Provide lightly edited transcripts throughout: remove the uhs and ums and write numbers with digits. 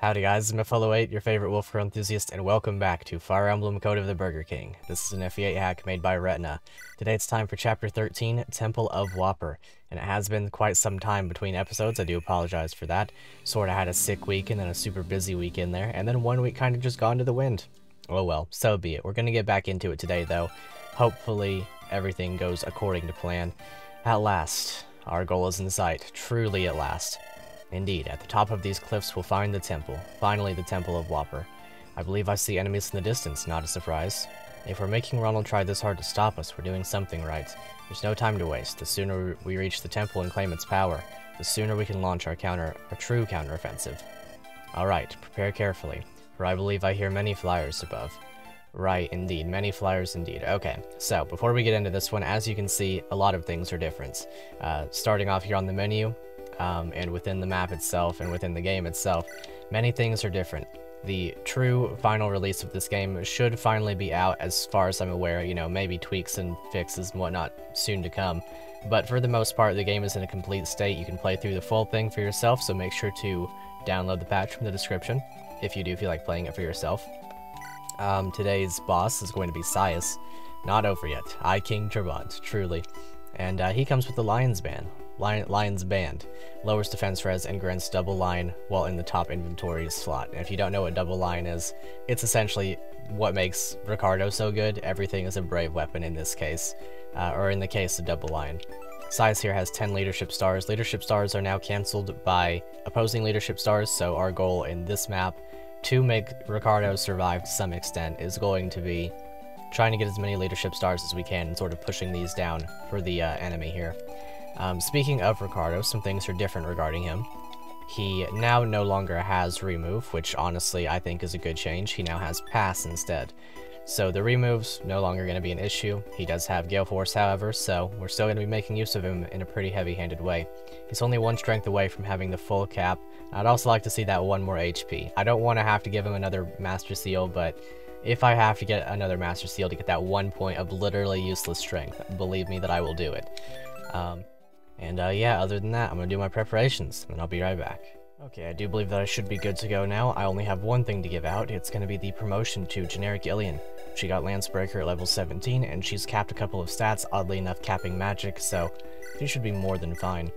Howdy guys, I'm McDonald's, your favorite Wolfcrow enthusiast, and welcome back to Fire Emblem Code of the Burger King. This is an FE8 hack made by Retina. Today it's time for Chapter 13, Temple of Woppr, and it has been quite some time between episodes. I do apologize for that. Sorta had a sick week and then a super busy week in there, and then 1 week kind of just gone to the wind. Oh well, so be it. We're gonna get back into it today though. Hopefully everything goes according to plan. At last, our goal is in sight, truly at last. Indeed, at the top of these cliffs we'll find the temple, finally the Temple of Woppr. I believe I see enemies in the distance, not a surprise. If we're making Ronald try this hard to stop us, we're doing something right. There's no time to waste. The sooner we reach the temple and claim its power, the sooner we can launch our true counteroffensive. Alright, prepare carefully, for I believe I hear many flyers above. Right, indeed, many flyers indeed. Okay, so before we get into this one, as you can see, a lot of things are different. Starting off here on the menu, and within the map itself and within the game itself, many things are different. The true final release of this game should finally be out, as far as I'm aware. You know, maybe tweaks and fixes and whatnot soon to come. But for the most part, the game is in a complete state. You can play through the full thing for yourself, so make sure to download the patch from the description if you do feel like playing it for yourself. Today's boss is going to be Saias. Not over yet. I King Trabant, truly. And he comes with the Lion's Band. Lion's Band lowers defense res and grants double line while in the top inventory slot. And if you don't know what double line is, it's essentially what makes Ricardo so good. Everything is a brave weapon in this case, or in the case of double line. Saias here has 10 leadership stars. Leadership stars are now cancelled by opposing leadership stars, so our goal in this map to make Ricardo survive to some extent is going to be trying to get as many leadership stars as we can and sort of pushing these down for the enemy here. Speaking of Ricardo, some things are different regarding him. He now no longer has remove, which honestly I think is a good change. He now has pass instead. So the remove's no longer going to be an issue. He does have Gale Force, however, so we're still going to be making use of him in a pretty heavy-handed way. He's only 1 strength away from having the full cap. I'd also like to see that 1 more HP. I don't want to have to give him another Master Seal, but if I have to get another Master Seal to get that 1 point of literally useless strength, believe me that I will do it. Yeah, other than that, I'm gonna do my preparations, and I'll be right back. Okay, I do believe that I should be good to go now. I only have one thing to give out. It's gonna be the promotion to Generic Ilian. She got Lancebreaker at level 17, and she's capped a couple of stats, oddly enough capping magic, so she should be more than fine.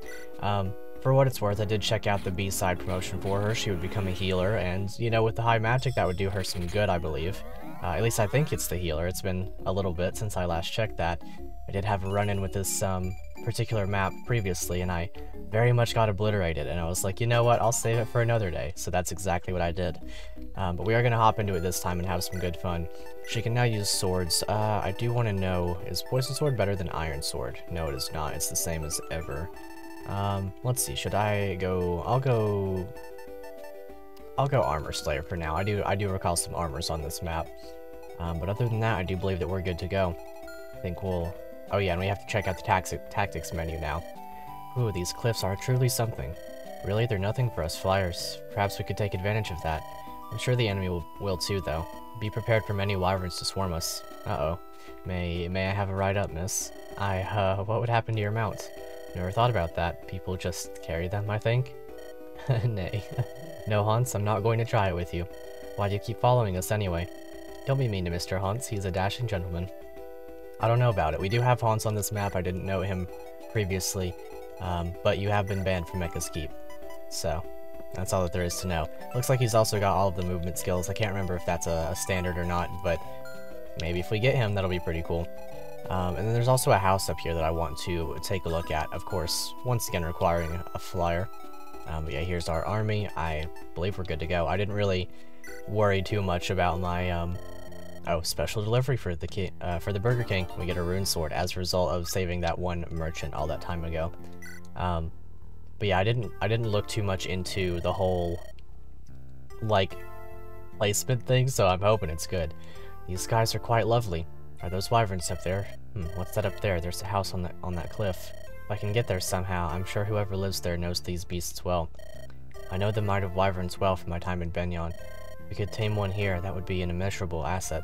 For what it's worth, I did check out the B-side promotion for her. She would become a healer, and, you know, with the high magic, that would do her some good, I believe. At least I think it's the healer. It's been a little bit since I last checked that. I did have a run-in with this, particular map previously, and I very much got obliterated, and I was like, you know what, I'll save it for another day. So that's exactly what I did. But we are going to hop into it this time and have some good fun. She can now use swords. I do want to know, is Poison Sword better than Iron Sword? No, it is not. It's the same as ever. Let's see, should I go... I'll go Armor Slayer for now. I do recall some armors on this map. But other than that, I do believe that we're good to go. I think we'll... Oh yeah, and we have to check out the tactics menu now. Ooh, these cliffs are truly something. Really, they're nothing for us flyers. Perhaps we could take advantage of that. I'm sure the enemy will too, though. Be prepared for many wyverns to swarm us. Uh-oh. May I have a ride up, miss? What would happen to your mount? Never thought about that. People just carry them, I think? Nay. No, Hans, I'm not going to try it with you. Why do you keep following us anyway? Don't be mean to Mr. Hans, he's a dashing gentleman. I don't know about it. We do have Hans on this map. I didn't know him previously, but you have been banned from Mecha's Keep. So, that's all that there is to know. Looks like he's also got all of the movement skills. I can't remember if that's a standard or not, but maybe if we get him, that'll be pretty cool. And then there's also a house up here that I want to take a look at, of course, once again requiring a flyer. But yeah, here's our army. I believe we're good to go. I didn't really worry too much about my, special delivery for the Burger King. We get a rune sword as a result of saving that one merchant all that time ago. But yeah, I didn't look too much into the whole, like, placement thing, so I'm hoping it's good. These skies are quite lovely. Are those wyverns up there? What's that up there? There's a house on that cliff. If I can get there somehow, I'm sure whoever lives there knows these beasts well. I know the might of wyverns well from my time in Benyon. If we could tame one here, that would be an immeasurable asset.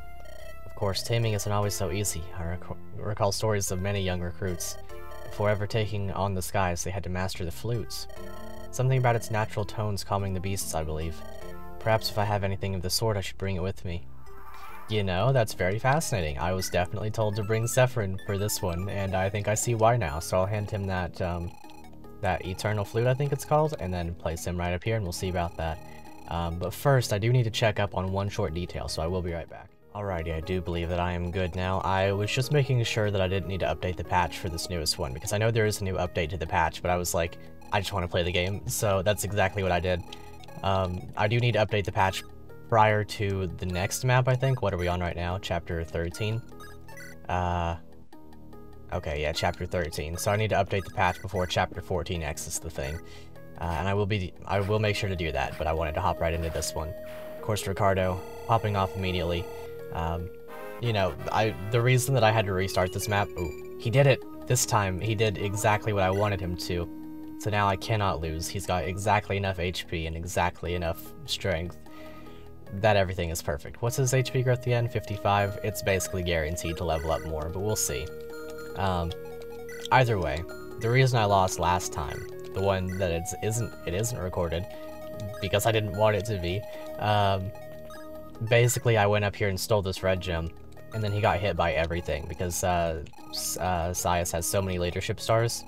Of course, taming isn't always so easy. I recall stories of many young recruits. Before ever taking on the skies, they had to master the flutes. Something about its natural tones calming the beasts, I believe. Perhaps if I have anything of the sort, I should bring it with me. You know, that's very fascinating. I was definitely told to bring Sephirin for this one, and I think I see why now. So I'll hand him that, that Eternal Flute, I think it's called, and then place him right up here, and we'll see about that. But first, I do need to check up on one short detail, so I will be right back. Alrighty, I do believe that I am good now. I was just making sure that I didn't need to update the patch for this newest one, because I know there is a new update to the patch, but I was like, I just want to play the game, so that's exactly what I did. I do need to update the patch prior to the next map, I think. What are we on right now? Chapter 13? Okay, yeah, Chapter 13. So I need to update the patch before Chapter 14 exits the thing. And I will make sure to do that, but I wanted to hop right into this one. Of course, Ricardo, popping off immediately. You know, the reason that I had to restart this map, ooh, he did it! This time, he did exactly what I wanted him to. So now I cannot lose. He's got exactly enough HP and exactly enough strength that everything is perfect. What's his HP growth again? 55? It's basically guaranteed to level up more, but we'll see. Either way, the reason I lost last time, the one that it isn't recorded, because I didn't want it to be, basically I went up here and stole this red gem, and then he got hit by everything, because Saias has so many leadership stars.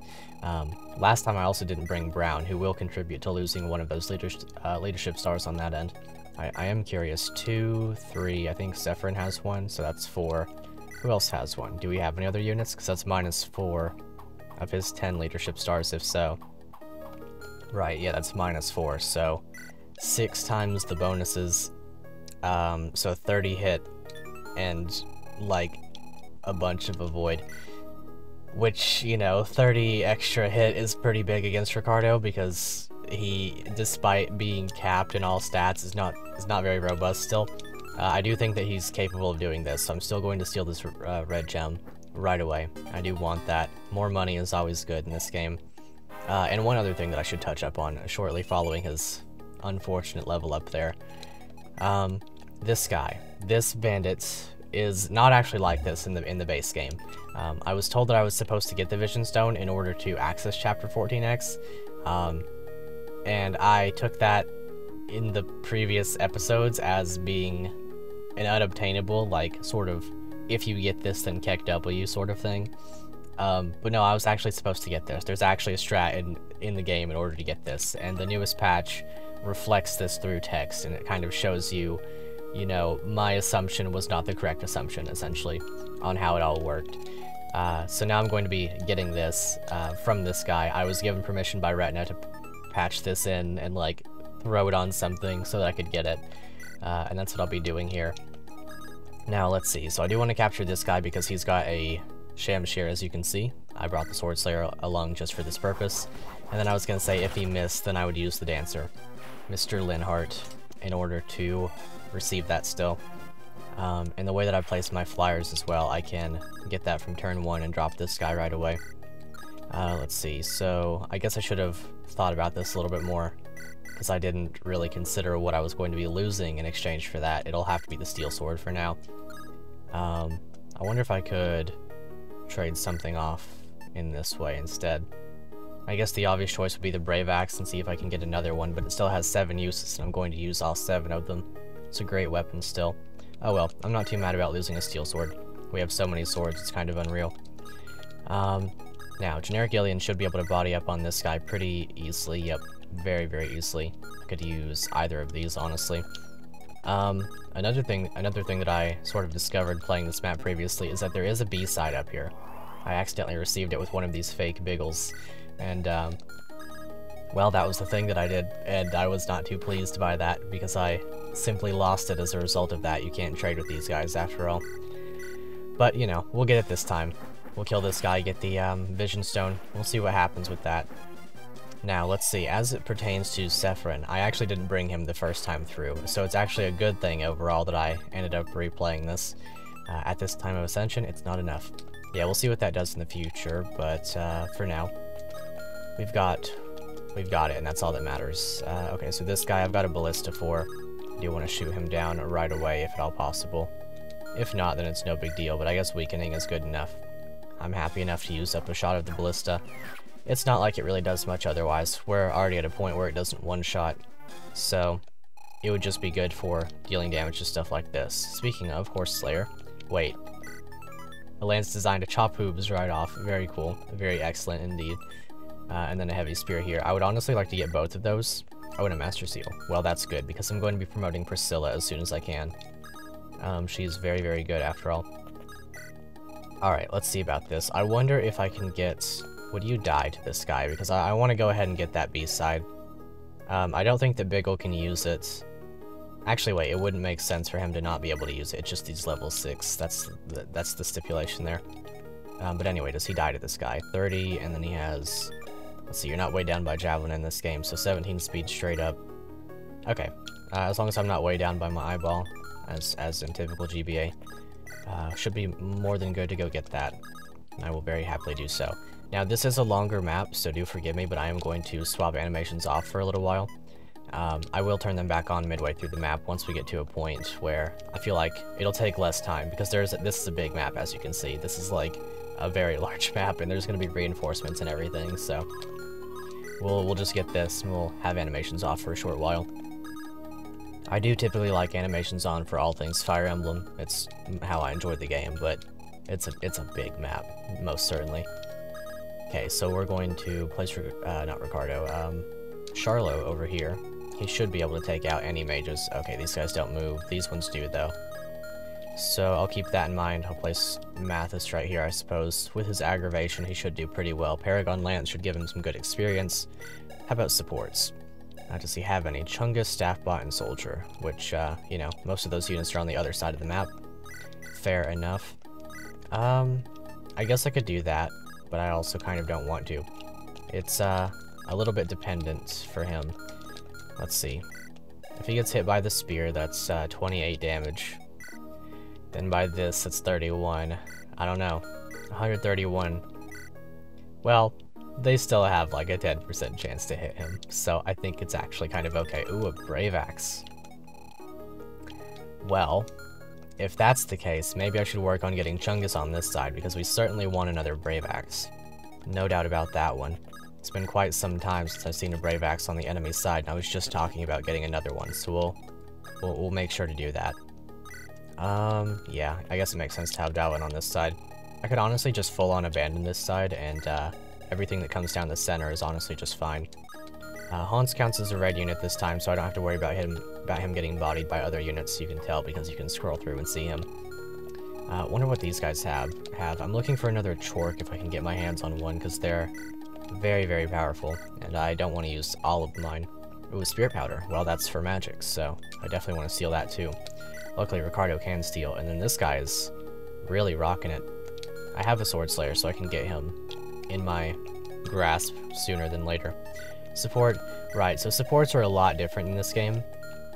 Last time I also didn't bring Brown, who will contribute to losing one of those leadership stars on that end. I am curious. 2, 3, I think Sephirin has one, so that's 4. Who else has one? Do we have any other units? Because that's -4 of his 10 leadership stars, if so. Right, yeah, that's -4, so 6 times the bonuses, so 30 hit, and, like, a bunch of avoid. Which, you know, 30 extra hit is pretty big against Ricardo, because he, despite being capped in all stats, is not very robust still. I do think that he's capable of doing this, so I'm still going to steal this red gem right away. I do want that. More money is always good in this game. And one other thing that I should touch up on shortly following his unfortunate level up there. This guy, this bandit, is not actually like this in the base game. I was told that I was supposed to get the Vision Stone in order to access Chapter 14X, and I took that in the previous episodes as being an unobtainable, like, sort of, if you get this, then Keck W sort of thing. But no, I was actually supposed to get this. There's actually a strat in the game in order to get this, and the newest patch reflects this through text, and it kind of shows you, you know, my assumption was not the correct assumption, essentially, on how it all worked. So now I'm going to be getting this from this guy. I was given permission by Retina to patch this in and, like, throw it on something so that I could get it. And that's what I'll be doing here. Now, let's see. So I do want to capture this guy because he's got a Shamshir, as you can see. I brought the Sword Slayer along just for this purpose. And then I was going to say if he missed, then I would use the Dancer, Mr. Linhart, in order to receive that still. And the way that I place my flyers as well, I can get that from turn 1 and drop this guy right away. Let's see. So I guess I should have thought about this a little bit more, because I didn't really consider what I was going to be losing in exchange for that. It'll have to be the Steel Sword for now. I wonder if I could trade something off in this way instead. I guess the obvious choice would be the Brave Axe and see if I can get another one, but it still has 7 uses, and I'm going to use all 7 of them. It's a great weapon still. Oh well, I'm not too mad about losing a Steel Sword. We have so many swords, it's kind of unreal. Now, Generic Alien should be able to body up on this guy pretty easily. Yep, very, very easily. I could use either of these, honestly. Another thing that I sort of discovered playing this map previously is that there is a B-side up here. I accidentally received it with one of these fake Biggles, and, well, that was the thing that I did, and I was not too pleased by that, because I simply lost it as a result of that. You can't trade with these guys, after all. But, you know, we'll get it this time. We'll kill this guy, get the, Vision Stone. We'll see what happens with that. Now, let's see, as it pertains to Sephirin, I actually didn't bring him the first time through, so it's actually a good thing overall that I ended up replaying this. At this time of Ascension, it's not enough. Yeah, we'll see what that does in the future, but, for now, we've got it, and that's all that matters. Okay, so this guy I've got a ballista for. I do want to shoot him down right away, if at all possible. If not, then it's no big deal, but I guess weakening is good enough. I'm happy enough to use up a shot of the ballista. It's not like it really does much otherwise. We're already at a point where it doesn't one-shot, so it would just be good for dealing damage to stuff like this. Speaking of, Horse Slayer. Wait. A lance designed to chop hooves right off. Very cool. Very excellent indeed. And then a heavy spear here. I would honestly like to get both of those. Oh, and a Master Seal. Well, that's good, because I'm going to be promoting Priscilla as soon as I can. She's very, very good after all. Alright, let's see about this. I wonder if I can get... Would you die to this guy? Because I want to go ahead and get that B-side. I don't think that Biggle can use it. Actually, wait, it wouldn't make sense for him to not be able to use it. It's just he's level 6. That's the stipulation there. But anyway, does he die to this guy? 30, and then he has... Let's see, you're not weighed down by Javelin in this game, so 17 speed straight up. Okay, as long as I'm not weighed down by my eyeball, as in typical GBA, should be more than good to go get that. I will very happily do so. Now, this is a longer map, so do forgive me, but I am going to swap animations off for a little while. I will turn them back on midway through the map once we get to a point where I feel like it'll take less time, because this is a big map, as you can see. This is like a very large map, and there's going to be reinforcements and everything, so we'll just get this, and we'll have animations off for a short while. I do typically like animations on for all things Fire Emblem. It's how I enjoy the game, but it's a big map, most certainly. Okay, so we're going to place, not Ricardo, Charlo over here. He should be able to take out any mages. Okay, these guys don't move. These ones do, though. So I'll keep that in mind. I'll place Mathis right here, I suppose. With his aggravation, he should do pretty well. Paragon Lance should give him some good experience. How about supports? Does he have any? Chungus, Staffbot, and Soldier, which, you know, most of those units are on the other side of the map. Fair enough. I guess I could do that, but I also kind of don't want to. It's, a little bit dependent for him. Let's see. If he gets hit by the spear, that's 28 damage. Then by this, it's 31. I don't know. 131. Well, they still have like a 10% chance to hit him, so I think it's actually kind of okay. Ooh, a Brave Axe. Well, if that's the case, maybe I should work on getting Chungus on this side, because we certainly want another Brave Axe. No doubt about that one. It's been quite some time since I've seen a Brave Axe on the enemy side, and I was just talking about getting another one, so we'll make sure to do that. Yeah, I guess it makes sense to have Dowlin on this side. I could honestly just full-on abandon this side, and everything that comes down the center is honestly just fine. Hans counts as a red unit this time, so I don't have to worry about him getting bodied by other units. You can tell because you can scroll through and see him. Wonder what these guys have. I'm looking for another Chork if I can get my hands on one, because they're very, very powerful, and I don't want to use all of mine. Ooh, Spirit Powder. Well, that's for magic, so I definitely want to steal that too. Luckily, Ricardo can steal, and then this guy is really rocking it. I have a Sword Slayer, so I can get him in my grasp sooner than later. Support, right, so supports are a lot different in this game.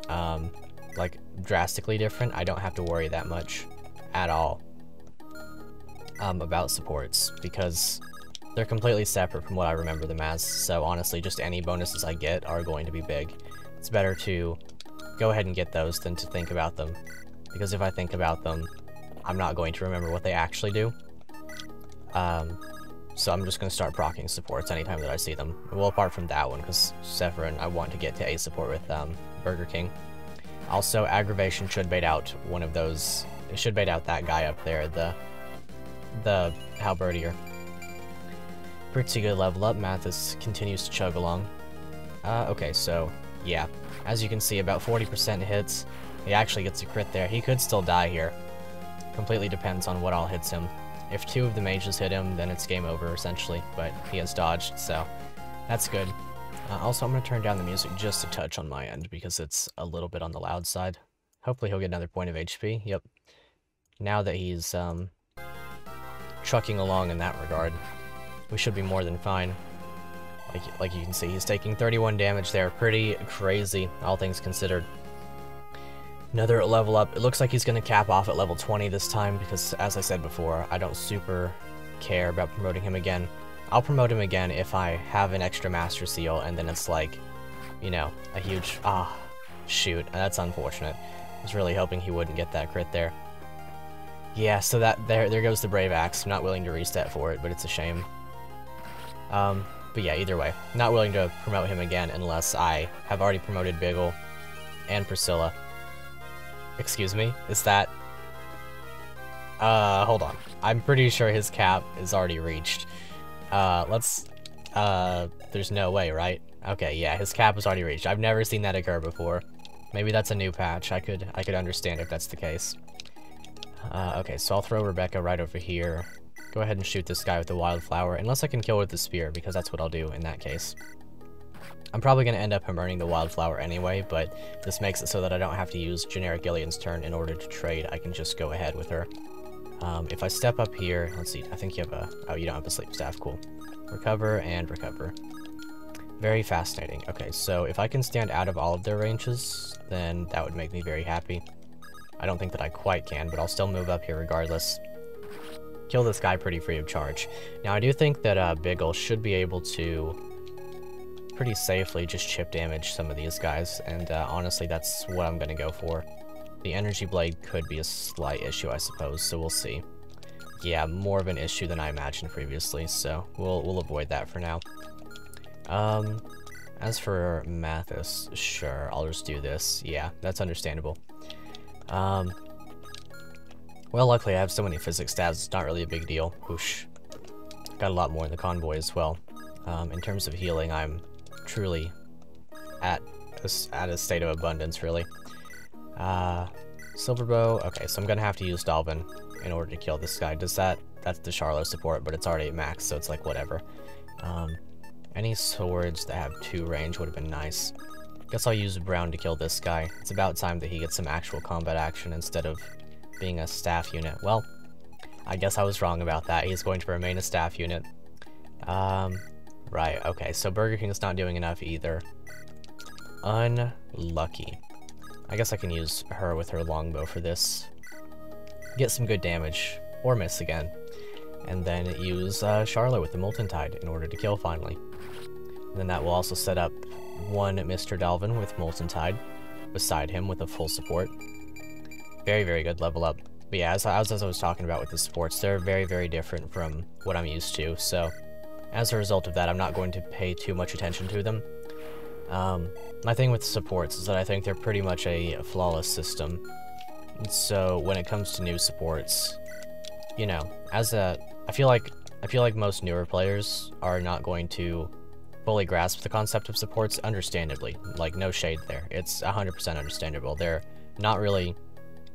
Like, drastically different. I don't have to worry that much at all about supports, because they're completely separate from what I remember them as, so honestly, just any bonuses I get are going to be big. It's better to go ahead and get those than to think about them, because if I think about them, I'm not going to remember what they actually do. So I'm just going to start proccing supports anytime that I see them. Well, apart from that one, because Sephiroth, I want to get to A support with Burger King. Also, aggravation should bait out one of those. It should bait out that guy up there, the halberdier. Pretty good level up. Mathis continues to chug along. Okay, so yeah, as you can see, about 40% hits. He actually gets a crit there. He could still die here. Completely depends on what all hits him. If two of the mages hit him, then it's game over, essentially, but he has dodged, so that's good. Also, I'm going to turn down the music just a touch on my end, because it's a little bit on the loud side. Hopefully he'll get another point of HP, yep. Now that he's, trucking along in that regard, we should be more than fine. Like you can see, he's taking 31 damage there, pretty crazy, all things considered. Another level up. It looks like he's going to cap off at level 20 this time, because, as I said before, I don't super care about promoting him again. I'll promote him again if I have an extra Master Seal, and then it's like, you know, a huge... shoot, that's unfortunate. I was really hoping he wouldn't get that crit there. Yeah, so there goes the Brave Axe. I'm not willing to reset for it, but it's a shame. But yeah, either way, not willing to promote him again unless I have already promoted Biggle, and Priscilla. Excuse me? Is that... hold on. I'm pretty sure his cap is already reached. There's no way, right? Okay, yeah, his cap was already reached. I've never seen that occur before. Maybe that's a new patch. I could understand if that's the case. Okay, so I'll throw Rebecca right over here. Go ahead and shoot this guy with the wildflower, unless I can kill with the spear, because that's what I'll do in that case. I'm probably going to end up him earning the wildflower anyway, but this makes it so that I don't have to use generic Gillian's turn in order to trade. I can just go ahead with her. If I step up here, let's see, I think you have a... Oh, you don't have a sleep staff, cool. Recover and recover. Very fascinating. Okay, so if I can stand out of all of their ranges, then that would make me very happy. I don't think that I quite can, but I'll still move up here regardless. Kill this guy pretty free of charge. Now, I do think that Biggle should be able to pretty safely just chip damage some of these guys, and honestly, that's what I'm going to go for. The energy blade could be a slight issue, I suppose, so we'll see. Yeah, more of an issue than I imagined previously, so we'll avoid that for now. As for Mathis, sure, I'll just do this. Yeah, that's understandable. Well, luckily I have so many physics stats, it's not really a big deal. Whoosh. Got a lot more in the convoy as well. In terms of healing, I'm truly at a state of abundance, really. Silverbow, okay, so I'm gonna have to use Dalvin in order to kill this guy. That's the Charlo support, but it's already at max, so it's like whatever. Any swords that have 2 range would have been nice. Guess I'll use Brown to kill this guy. It's about time that he gets some actual combat action instead of being a staff unit. Well, I guess I was wrong about that. He's going to remain a staff unit. Right, okay, so Burger King's not doing enough either. Unlucky. I guess I can use her with her longbow for this. Get some good damage, or miss again. And then use Charlotte with the Molten Tide in order to kill finally. And then that will also set up one Mr. Dalvin with Molten Tide beside him with a full support. Very, very good level up. But yeah, as I was talking about with the supports, they're very, very different from what I'm used to, so as a result of that, I'm not going to pay too much attention to them. My thing with supports is that I think they're pretty much a flawless system. And so when it comes to new supports, you know, I feel like most newer players are not going to fully grasp the concept of supports, understandably. Like, no shade there. It's 100% understandable. They're not really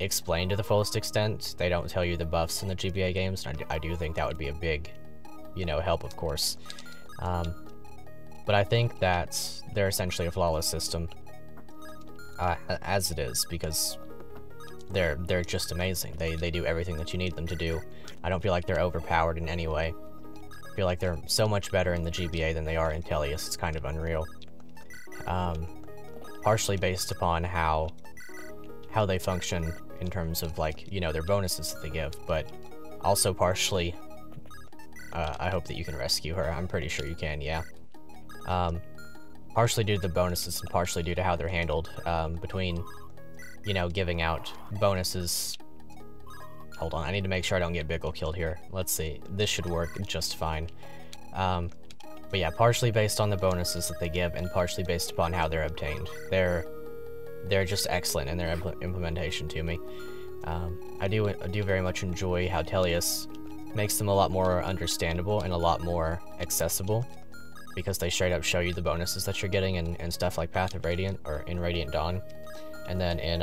explained to the fullest extent. They don't tell you the buffs in the GBA games, and I do think that would be a big, you know, help, of course. But I think that they're essentially a flawless system, as it is, because they're just amazing. They do everything that you need them to do. I don't feel like they're overpowered in any way. I feel like they're so much better in the GBA than they are in Tellius. It's kind of unreal. Partially based upon how they function in terms of, like, you know, their bonuses that they give, but also partially, I hope that you can rescue her. I'm pretty sure you can, yeah. Partially due to the bonuses and partially due to how they're handled, between, you know, giving out bonuses. Hold on, I need to make sure I don't get Biggle killed here. Let's see, this should work just fine. But yeah, partially based on the bonuses that they give and partially based upon how they're obtained. They're just excellent in their implementation to me. I do very much enjoy how Tellius makes them a lot more understandable and a lot more accessible, because they straight up show you the bonuses that you're getting in stuff like Path of Radiant, or in Radiant Dawn. And then in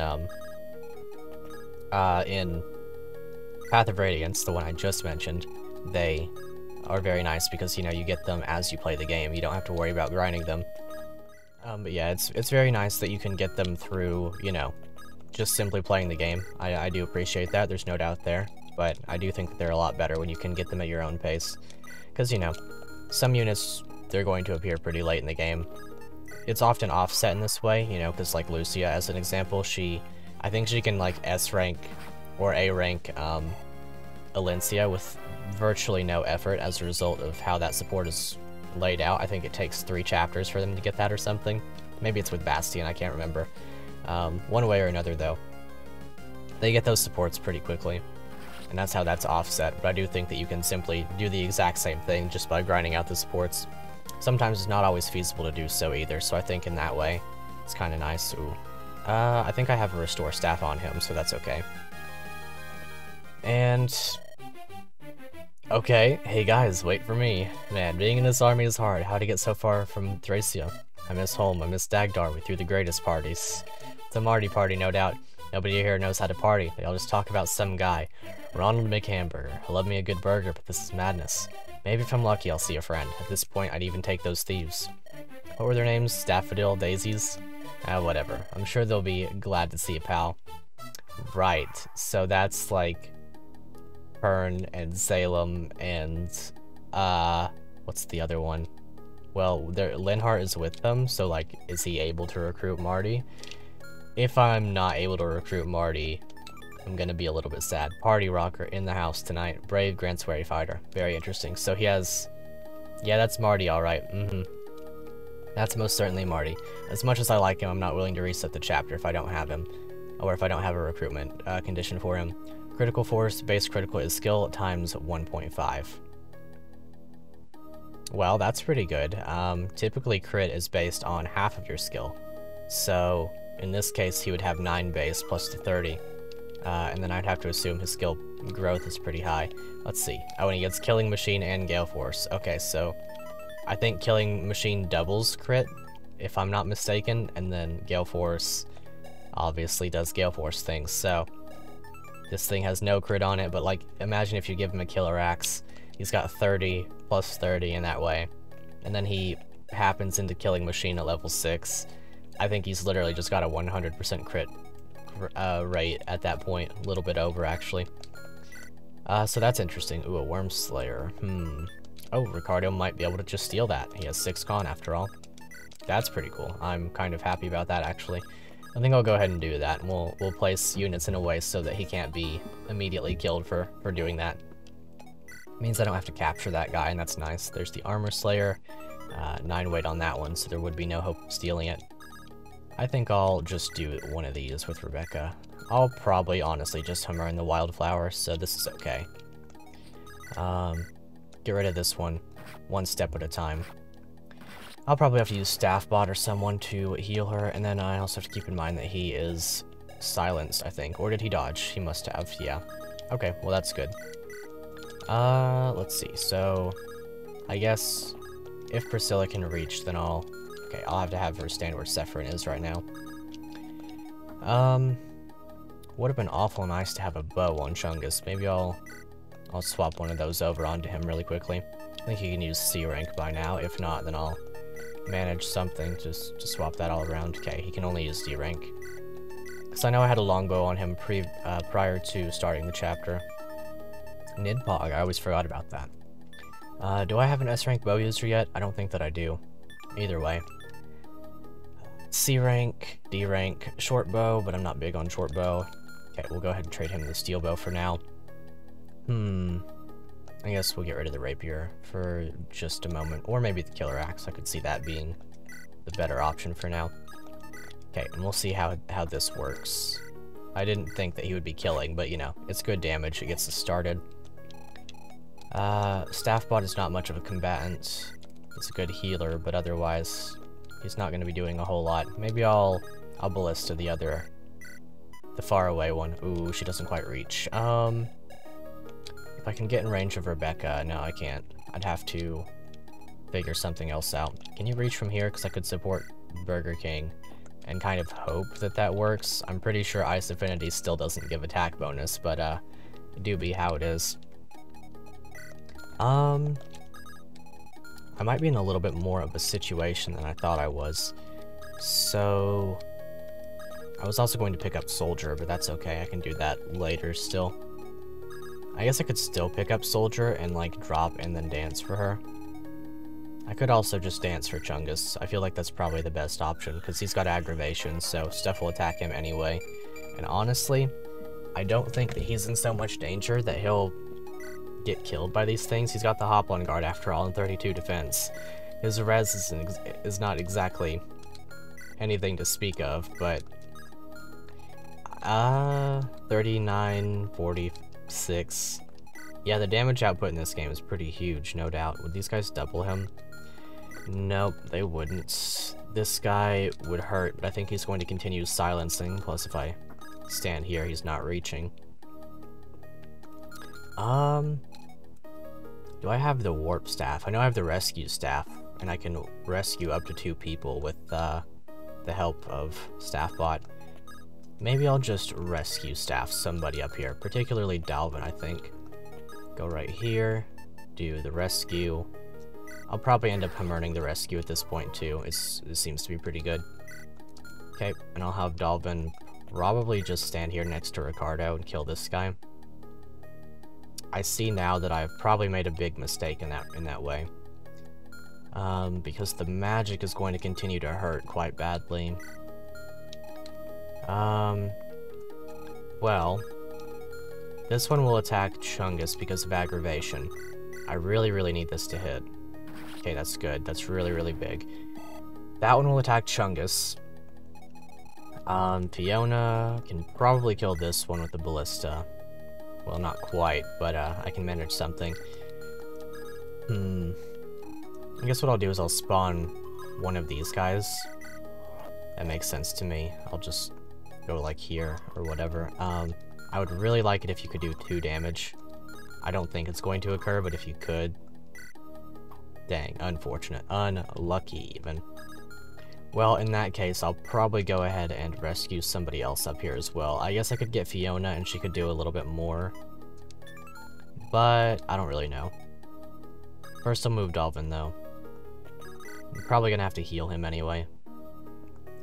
Path of Radiance, the one I just mentioned, they are very nice because, you know, you get them as you play the game. You don't have to worry about grinding them. But yeah, it's very nice that you can get them through, you know, just simply playing the game. I do appreciate that, there's no doubt there. But I do think that they're a lot better when you can get them at your own pace. Because, you know, some units, they're going to appear pretty late in the game. It's often offset in this way, you know, because, like, Lucia, as an example, I think she can, like, S-rank or A-rank Alencia with virtually no effort as a result of how that support is laid out. I think it takes 3 chapters for them to get that or something. Maybe it's with Bastion, I can't remember. One way or another, though, they get those supports pretty quickly. And that's how that's offset, but I do think that you can simply do the exact same thing just by grinding out the supports. Sometimes it's not always feasible to do so either, so I think in that way, it's kind of nice. Ooh, I think I have a restore staff on him, so that's okay. And... okay, hey guys, wait for me. Man, being in this army is hard. How to get so far from Thracia? I miss home, I miss Dagdar, we threw the greatest parties. It's a Marty party, no doubt. Nobody here knows how to party. They all just talk about some guy. Ronald McHamburger. I love me a good burger, but this is madness. Maybe if I'm lucky, I'll see a friend. At this point, I'd even take those thieves. What were their names? Daffodil? Daisies? Whatever. I'm sure they'll be glad to see a pal. Right. So that's like... Pern and Salem and... what's the other one? Well, Linhart is with them, so like, is he able to recruit Marty? If I'm not able to recruit Marty, I'm gonna be a little bit sad. Party rocker in the house tonight. Brave Grantswary fighter. Very interesting. So he has... yeah, that's Marty, alright. That's most certainly Marty. As much as I like him, I'm not willing to reset the chapter if I don't have him. Or if I don't have a recruitment condition for him. Critical force, base critical is skill times 1.5. Well, that's pretty good. Typically crit is based on half of your skill. So, in this case, he would have 9 base plus the 30. And then I'd have to assume his skill growth is pretty high. Let's see. Oh, and he gets Killing Machine and Gale Force. Okay, so I think Killing Machine doubles crit, if I'm not mistaken, and then Gale Force obviously does Gale Force things, so this thing has no crit on it, but like, imagine if you give him a Killer Axe, he's got 30 plus 30 in that way, and then he happens into Killing Machine at level 6. I think he's literally just got a 100% crit rate at that point, a little bit over actually. So that's interesting. Ooh, a Worm Slayer. Oh, Ricardo might be able to just steal that. He has 6 con after all. That's pretty cool. I'm kind of happy about that actually. I think I'll go ahead and do that. We'll place units in a way so that he can't be immediately killed for doing that. Means I don't have to capture that guy, and that's nice. There's the Armor Slayer. 9 weight on that one, so there would be no hope of stealing it. I think I'll just do one of these with Rebecca. I'll probably honestly just hammer in the Wildflower, so this is okay. Get rid of this one step at a time. I'll probably have to use Staffbot or someone to heal her, and then I also have to keep in mind that he is silenced, I think. Or did he dodge? He must have, yeah. Okay, well that's good. Let's see, so... I guess if Priscilla can reach, then I'll... Okay, I'll have to have her stand where Sephirin is right now. Would have been awful nice to have a bow on Chungus. Maybe I'll swap one of those over onto him really quickly. I think he can use C rank by now. If not, then I'll manage something just to swap that all around. Okay, he can only use D rank. Because I know I had a longbow on him prior to starting the chapter. Nidpog, I always forgot about that. Do I have an S rank bow user yet? I don't think that I do. Either way. C rank, D rank, short bow, but I'm not big on short bow. Okay, we'll go ahead and trade him the steel bow for now. I guess we'll get rid of the rapier for just a moment. Or maybe the killer axe. I could see that being the better option for now. Okay, and we'll see how this works. I didn't think that he would be killing, but you know, it's good damage. It gets us started. Staffbot is not much of a combatant. It's a good healer, but otherwise, he's not going to be doing a whole lot. Maybe I'll ballista the far away one. Ooh, she doesn't quite reach. If I can get in range of Rebecca, no, I can't. I'd have to figure something else out. Can you reach from here? Because I could support Burger King and kind of hope that that works. I'm pretty sure Ice Affinity still doesn't give attack bonus, but it do be how it is. I might be in a little bit more of a situation than I thought I was. So I was also going to pick up Soldier, but that's okay. I can do that later still. I guess I could still pick up Soldier and like drop and then dance for her. I could also just dance for Chungus. I feel like that's probably the best option because he's got aggravation, so stuff will attack him anyway. And honestly, I don't think that he's in so much danger that he'll get killed by these things. He's got the hop on guard after all and 32 defense. His res is not exactly anything to speak of, but 39, 46. Yeah, the damage output in this game is pretty huge, no doubt. Would these guys double him? Nope, they wouldn't. This guy would hurt, but I think he's going to continue silencing, plus if I stand here, he's not reaching. Do I have the warp staff? I know I have the rescue staff, and I can rescue up to 2 people with the help of Staffbot. Maybe I'll just rescue staff somebody up here, particularly Dalvin, I think. Go right here, do the rescue. I'll probably end up earning the rescue at this point too. It seems to be pretty good. Okay, and I'll have Dalvin probably just stand here next to Ricardo and kill this guy. I see now that I've probably made a big mistake in that way. Because the magic is going to continue to hurt quite badly. Well, this one will attack Chungus because of aggravation. I really need this to hit. Okay, that's good. That's really big. That one will attack Chungus. Fiona can probably kill this one with the ballista. Well, not quite, but I can manage something. I guess what I'll do is I'll spawn one of these guys. That makes sense to me. I'll just go like here or whatever. I would really like it if you could do 2 damage. I don't think it's going to occur, but if you could... Dang, unfortunate. Unlucky, even. Well, in that case, I'll probably go ahead and rescue somebody else up here as well. I guess I could get Fiona and she could do a little bit more. But I don't really know. First I'll move Dalvin, though. I'm probably gonna have to heal him anyway.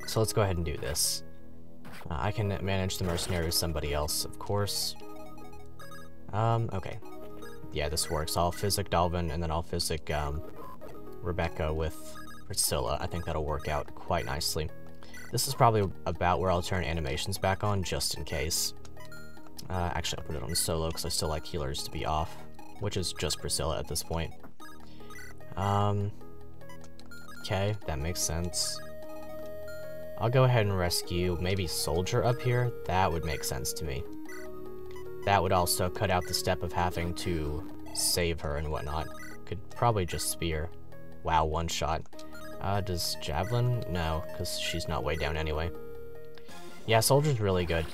So let's go ahead and do this. I can manage the mercenary with somebody else, of course. Okay. Yeah, this works. I'll physic Dalvin, and then I'll physic, Rebecca with Priscilla. I think that'll work out quite nicely. This is probably about where I'll turn animations back on, just in case. Actually, I'll put it on solo, because I still like healers to be off, which is just Priscilla at this point. Okay, that makes sense. I'll go ahead and rescue maybe Soldier up here. That would make sense to me. That would also cut out the step of having to save her and whatnot. Could probably just spear. Wow, one shot. Does Javelin? No, because she's not way down anyway. Yeah, Soldier's really good.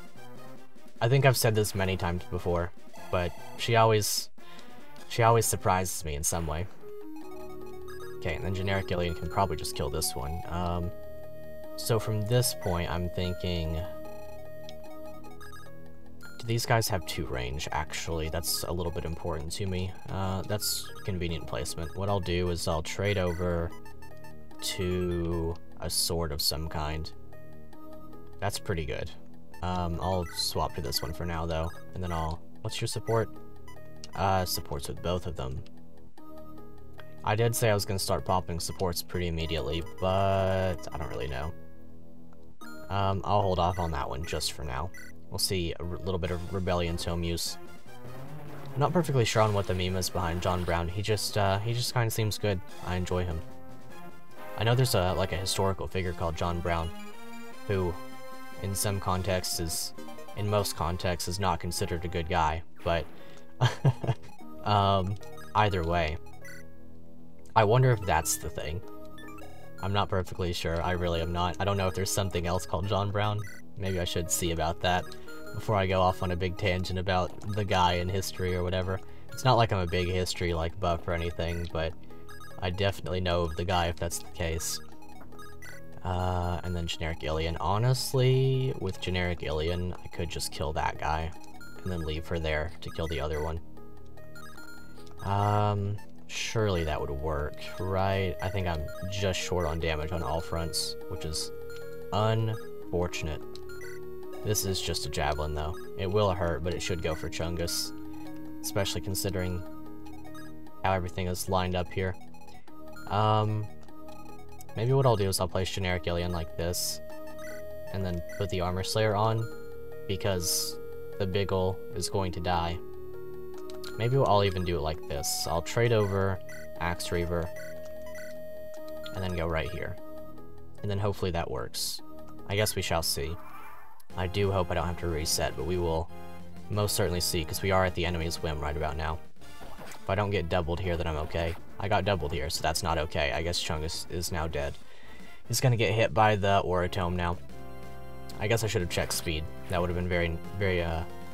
I think I've said this many times before, but she always surprises me in some way. Okay, and then Generic Alien can probably just kill this one. So from this point, I'm thinking... Do these guys have 2 range, actually? That's a little bit important to me. That's convenient placement. What I'll do is I'll trade over to a sword of some kind. That's pretty good. I'll swap to this one for now, though. And then I'll... What's your support? Supports with both of them. I did say I was going to start popping supports pretty immediately, but I don't really know. I'll hold off on that one just for now. We'll see a little bit of Rebellion Tome use. I'm not perfectly sure on what the meme is behind John Brown. He just kind of seems good. I enjoy him. I know there's like a historical figure called John Brown, who, in some contexts in most contexts is not considered a good guy, but, either way. I wonder if that's the thing. I'm not perfectly sure. I really am not. I don't know if there's something else called John Brown. Maybe I should see about that before I go off on a big tangent about the guy in history or whatever. It's not like I'm a big history like buff or anything, but I definitely know of the guy if that's the case. And then Generic Alien. Honestly, with Generic Alien, I could just kill that guy and then leave her there to kill the other one. Surely that would work, right? I think I'm just short on damage on all fronts, which is unfortunate. This is just a javelin, though. It will hurt, but it should go for Chungus, especially considering how everything is lined up here. Maybe what I'll do is I'll place Generic Alien like this, and then put the Armor Slayer on, because the big ol' is going to die. Maybe I'll even do it like this. I'll trade over Axe Reaver, and then go right here. And then hopefully that works. I guess we shall see. I do hope I don't have to reset, but we will most certainly see, because we are at the enemy's whim right about now. If I don't get doubled here, then I'm okay. I got doubled here, so that's not okay. I guess Chungus is now dead. He's gonna get hit by the Orotome now. I guess I should have checked speed. That would have been very, very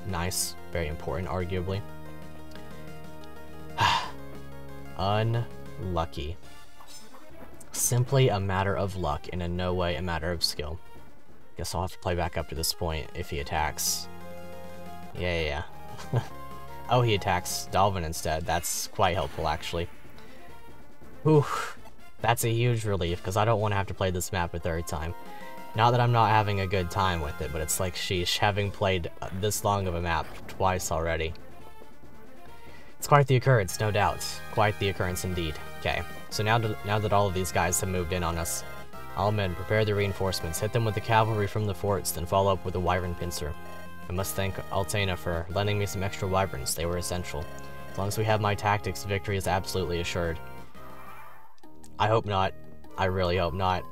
nice. Very important, arguably. Unlucky. Simply a matter of luck, and in no way a matter of skill. Guess I'll have to play back up to this point if he attacks. Yeah. Oh, he attacks Dalvin instead. That's quite helpful, actually. Whew. That's a huge relief, because I don't want to have to play this map a third time. Not that I'm not having a good time with it, but it's like, sheesh, having played this long of a map twice already. It's quite the occurrence, no doubt. Quite the occurrence indeed. Okay, so now that all of these guys have moved in on us, all men, prepare the reinforcements, hit them with the cavalry from the forts, then follow up with a wyvern pincer. I must thank Altena for lending me some extra wyverns, they were essential. As long as we have my tactics, victory is absolutely assured. I hope not. I really hope not.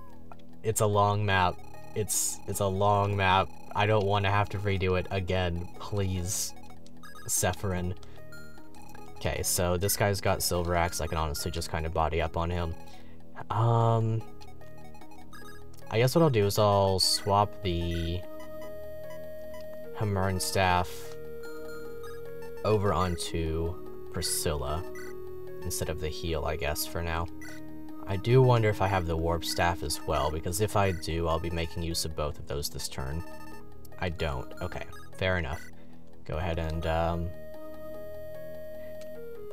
It's a long map. It's a long map. I don't want to have to redo it again, please. Sephirin. Okay, so this guy's got Silver Axe. I can honestly just kind of body up on him. I guess what I'll do is I'll swap the Hammer and Staff over onto Priscilla instead of the heal, I guess, for now. I do wonder if I have the Warp Staff as well, because if I do, I'll be making use of both of those this turn. I don't. Okay, fair enough. Go ahead and,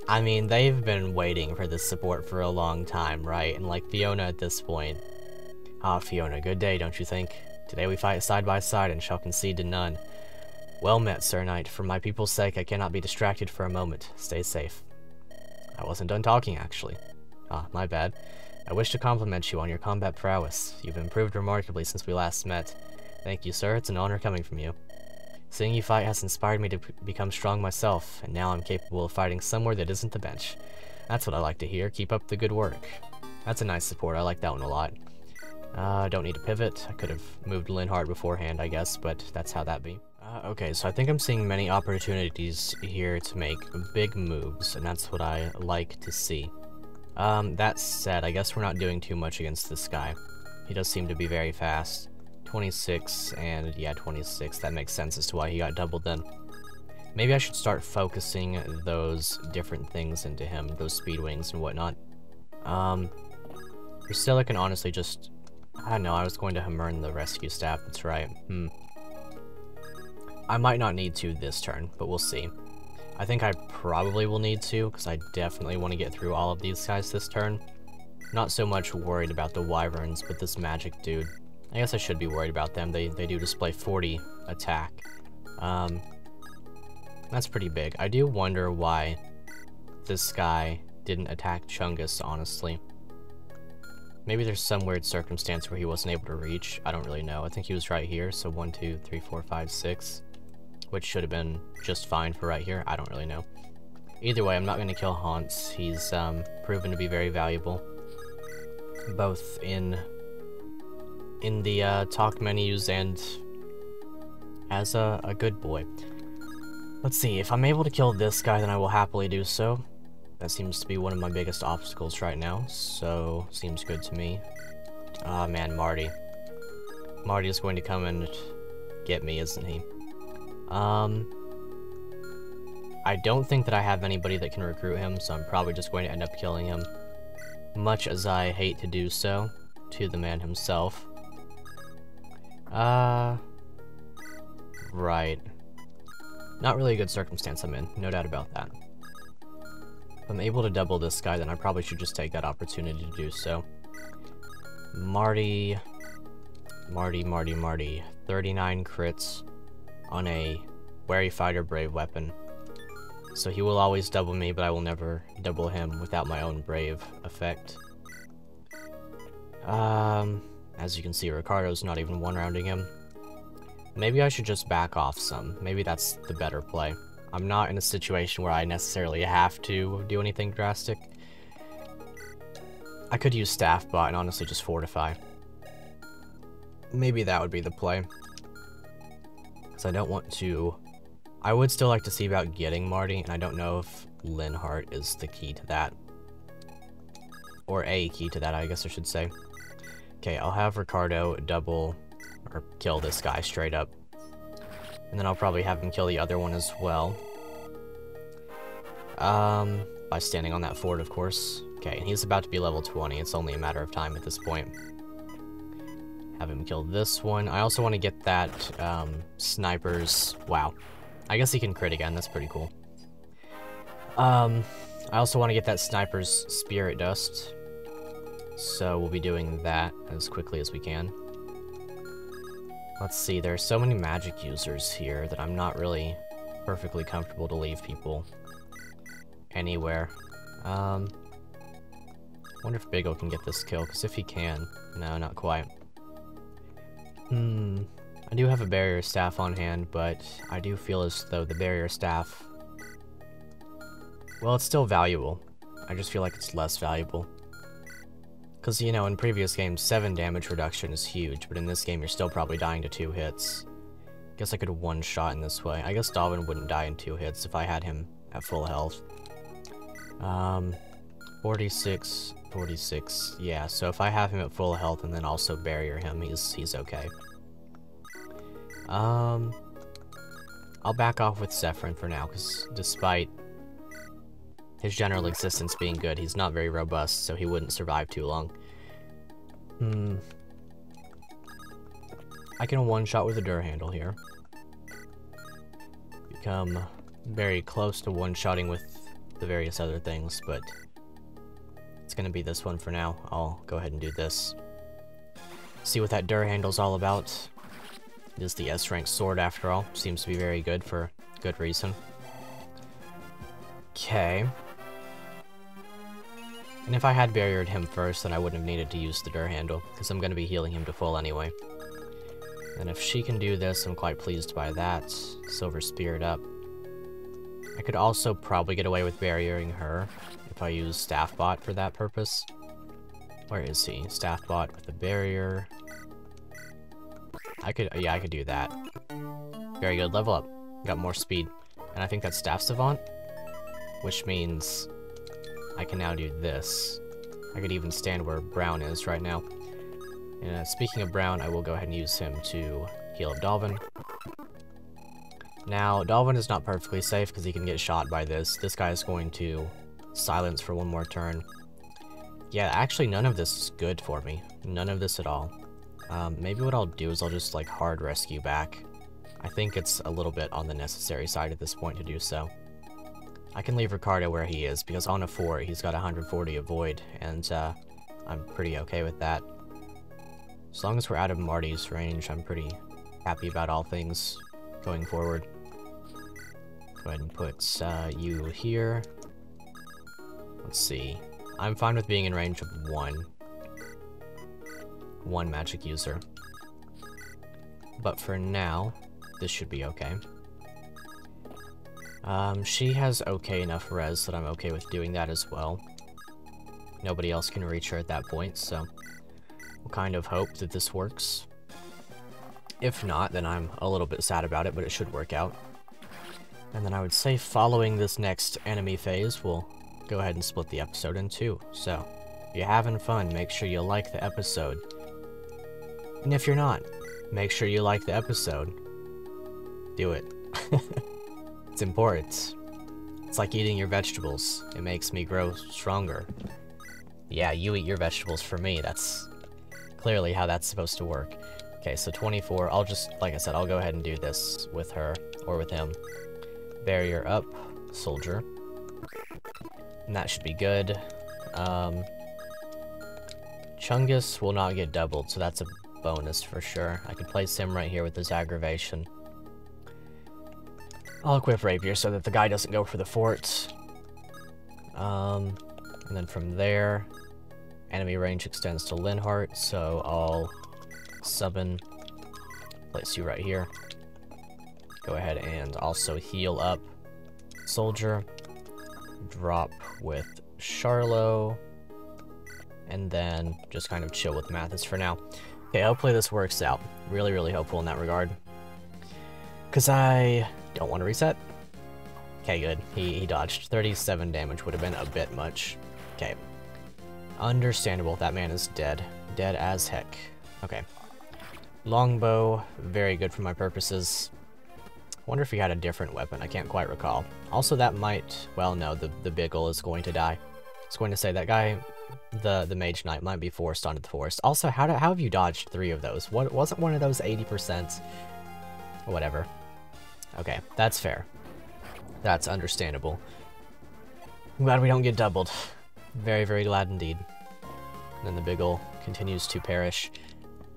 I mean, they've been waiting for this support for a long time, right? And like Fiona at this point. Ah, Fiona, good day, don't you think? Today we fight side by side and shall concede to none. Well met, Sir Knight. For my people's sake, I cannot be distracted for a moment. Stay safe. I wasn't done talking, actually. Ah, my bad. I wish to compliment you on your combat prowess. You've improved remarkably since we last met. Thank you, sir. It's an honor coming from you. Seeing you fight has inspired me to become strong myself, and now I'm capable of fighting somewhere that isn't the bench. That's what I like to hear. Keep up the good work. That's a nice support. I like that one a lot. Don't need to pivot. I could have moved Linhardt beforehand, I guess, but that's how that be. Okay, so I think I'm seeing many opportunities here to make big moves, and that's what I like to see. That said, I guess we're not doing too much against this guy. He does seem to be very fast. 26, and yeah, 26. That makes sense as to why he got doubled then. Maybe I should start focusing those different things into him, those speed wings and whatnot. Priscilla can honestly just... I don't know, I was going to hammer in the rescue staff, that's right. I might not need to this turn, but we'll see. I think I probably will need to, because I definitely want to get through all of these guys this turn. Not so much worried about the wyverns, but this magic dude. I guess I should be worried about them. They do display 40 attack. That's pretty big. I do wonder why this guy didn't attack Chungus, honestly. Maybe there's some weird circumstance where he wasn't able to reach. I don't really know. I think he was right here, so 1, 2, 3, 4, 5, 6. Which should have been just fine for right here. I don't really know. Either way, I'm not going to kill Hans. He's proven to be very valuable. Both in the talk menus and as a good boy. Let's see, if I'm able to kill this guy, then I will happily do so. That seems to be one of my biggest obstacles right now, so seems good to me. Ah, man, Marty. Marty is going to come and get me, isn't he? I don't think that I have anybody that can recruit him, so I'm probably just going to end up killing him. Much as I hate to do so, to the man himself. Right. Not really a good circumstance I'm in, no doubt about that. If I'm able to double this guy, then I probably should just take that opportunity to do so. Marty. 39 crits on a Wary Fighter Brave weapon. So he will always double me, but I will never double him without my own Brave effect. As you can see, Ricardo's not even one-rounding him. Maybe I should just back off some. Maybe that's the better play. I'm not in a situation where I necessarily have to do anything drastic. I could use Staff Bot and honestly just Fortify. Maybe that would be the play. Because I don't want to... I would still like to see about getting Marty, and I don't know if Linhardt is the key to that. Or a key to that, I guess I should say. Okay, I'll have Ricardo double or kill this guy straight up. And then I'll probably have him kill the other one as well. By standing on that fort, of course. Okay, and he's about to be level 20. It's only a matter of time at this point. Have him kill this one. I also want to get that, sniper's... Wow. I guess he can crit again. That's pretty cool. I also want to get that sniper's spirit dust. So we'll be doing that as quickly as we can. Let's see, there are so many magic users here that I'm not really perfectly comfortable to leave people anywhere. Wonder if Big O can get this kill, because if he can... No, not quite. I do have a barrier staff on hand, but I do feel as though the barrier staff... Well, it's still valuable. I just feel like it's less valuable. Because, you know, in previous games, 7 damage reduction is huge, but in this game you're still probably dying to 2 hits. Guess I could one-shot in this way. I guess Dalvin wouldn't die in 2 hits if I had him at full health. 46, 46, yeah, so if I have him at full health and then also barrier him, he's okay. I'll back off with Zephyrin for now, because despite his general existence being good, he's not very robust, so he wouldn't survive too long. I can one-shot with a Dur handle here. Become very close to one-shotting with the various other things, but it's gonna be this one for now. I'll go ahead and do this. See what that Dur handle's all about. It is the S-rank sword after all. Seems to be very good for good reason. Okay. And if I had barriered him first, then I wouldn't have needed to use the Dur handle, because I'm going to be healing him to full anyway. And if she can do this, I'm quite pleased by that. Silver Spirit up. I could also probably get away with barriering her if I use Staffbot for that purpose. Where is he? Staffbot with a barrier. I could do that. Very good, level up. Got more speed. And I think that's Staff Savant, which means I can now do this. I could even stand where Brown is right now. And speaking of Brown, I will go ahead and use him to heal up Dalvin. Now, Dalvin is not perfectly safe because he can get shot by this. This guy is going to silence for one more turn. Yeah, actually none of this is good for me. None of this at all. Maybe what I'll do is I'll just like hard rescue back. I think it's a little bit on the necessary side at this point to do so. I can leave Ricardo where he is, because on a fort he's got 140 avoid, and I'm pretty okay with that. As long as we're out of Marty's range, I'm pretty happy about all things going forward. Go ahead and put you here. Let's see. I'm fine with being in range of one magic user. But for now, this should be okay. She has okay enough res that I'm okay with doing that as well. Nobody else can reach her at that point, so we'll kind of hope that this works. If not, then I'm a little bit sad about it, but it should work out. And then I would say following this next enemy phase, we'll go ahead and split the episode in 2. So, if you're having fun, make sure you like the episode. And if you're not, make sure you like the episode. Do it. It's important. It's like eating your vegetables. It makes me grow stronger. Yeah, you eat your vegetables for me. That's clearly how that's supposed to work. Okay, so 24. I'll just, like I said, I'll go ahead and do this with her, or with him. Barrier up, soldier. And that should be good. Chungus will not get doubled, so that's a bonus for sure. I could place him right here with his aggravation. I'll equip Rapier so that the guy doesn't go for the fort. And then from there, enemy range extends to Linhart, so I'll summon, place you right here. Go ahead and also heal up soldier. Drop with Charlo. And then just kind of chill with Mathis for now. Okay, hopefully this works out. Really, really hopeful in that regard. Because I don't want to reset. Okay, good. He dodged. 37 damage would have been a bit much. Okay. Understandable. That man is dead. Dead as heck. Okay. Longbow, very good for my purposes. Wonder if he had a different weapon, I can't quite recall. Also that might, well no, the Biggle is going to die. I was going to say that guy, the Mage Knight, might be forced onto the forest. Also, how have you dodged 3 of those? What, wasn't one of those 80%? Whatever. Okay, that's fair. That's understandable. I'm glad we don't get doubled. Very, very glad indeed. And then the Biggle continues to perish.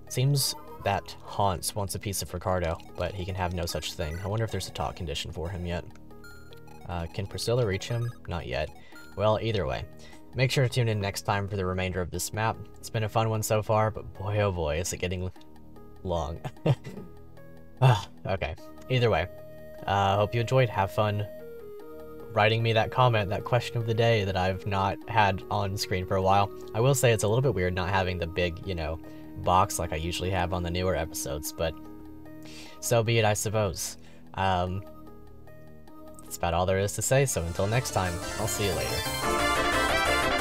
Seems that Haunts wants a piece of Ricardo, but he can have no such thing. I wonder if there's a talk condition for him yet. Can Priscilla reach him? Not yet. Well, either way. Make sure to tune in next time for the remainder of this map. It's been a fun one so far, but boy oh boy, is it getting long. Okay. Either way. Hope you enjoyed. Have fun writing me that comment, that question of the day that I've not had on screen for a while. I will say it's a little bit weird not having the big, you know, box like I usually have on the newer episodes, but so be it, I suppose. That's about all there is to say, so until next time, I'll see you later.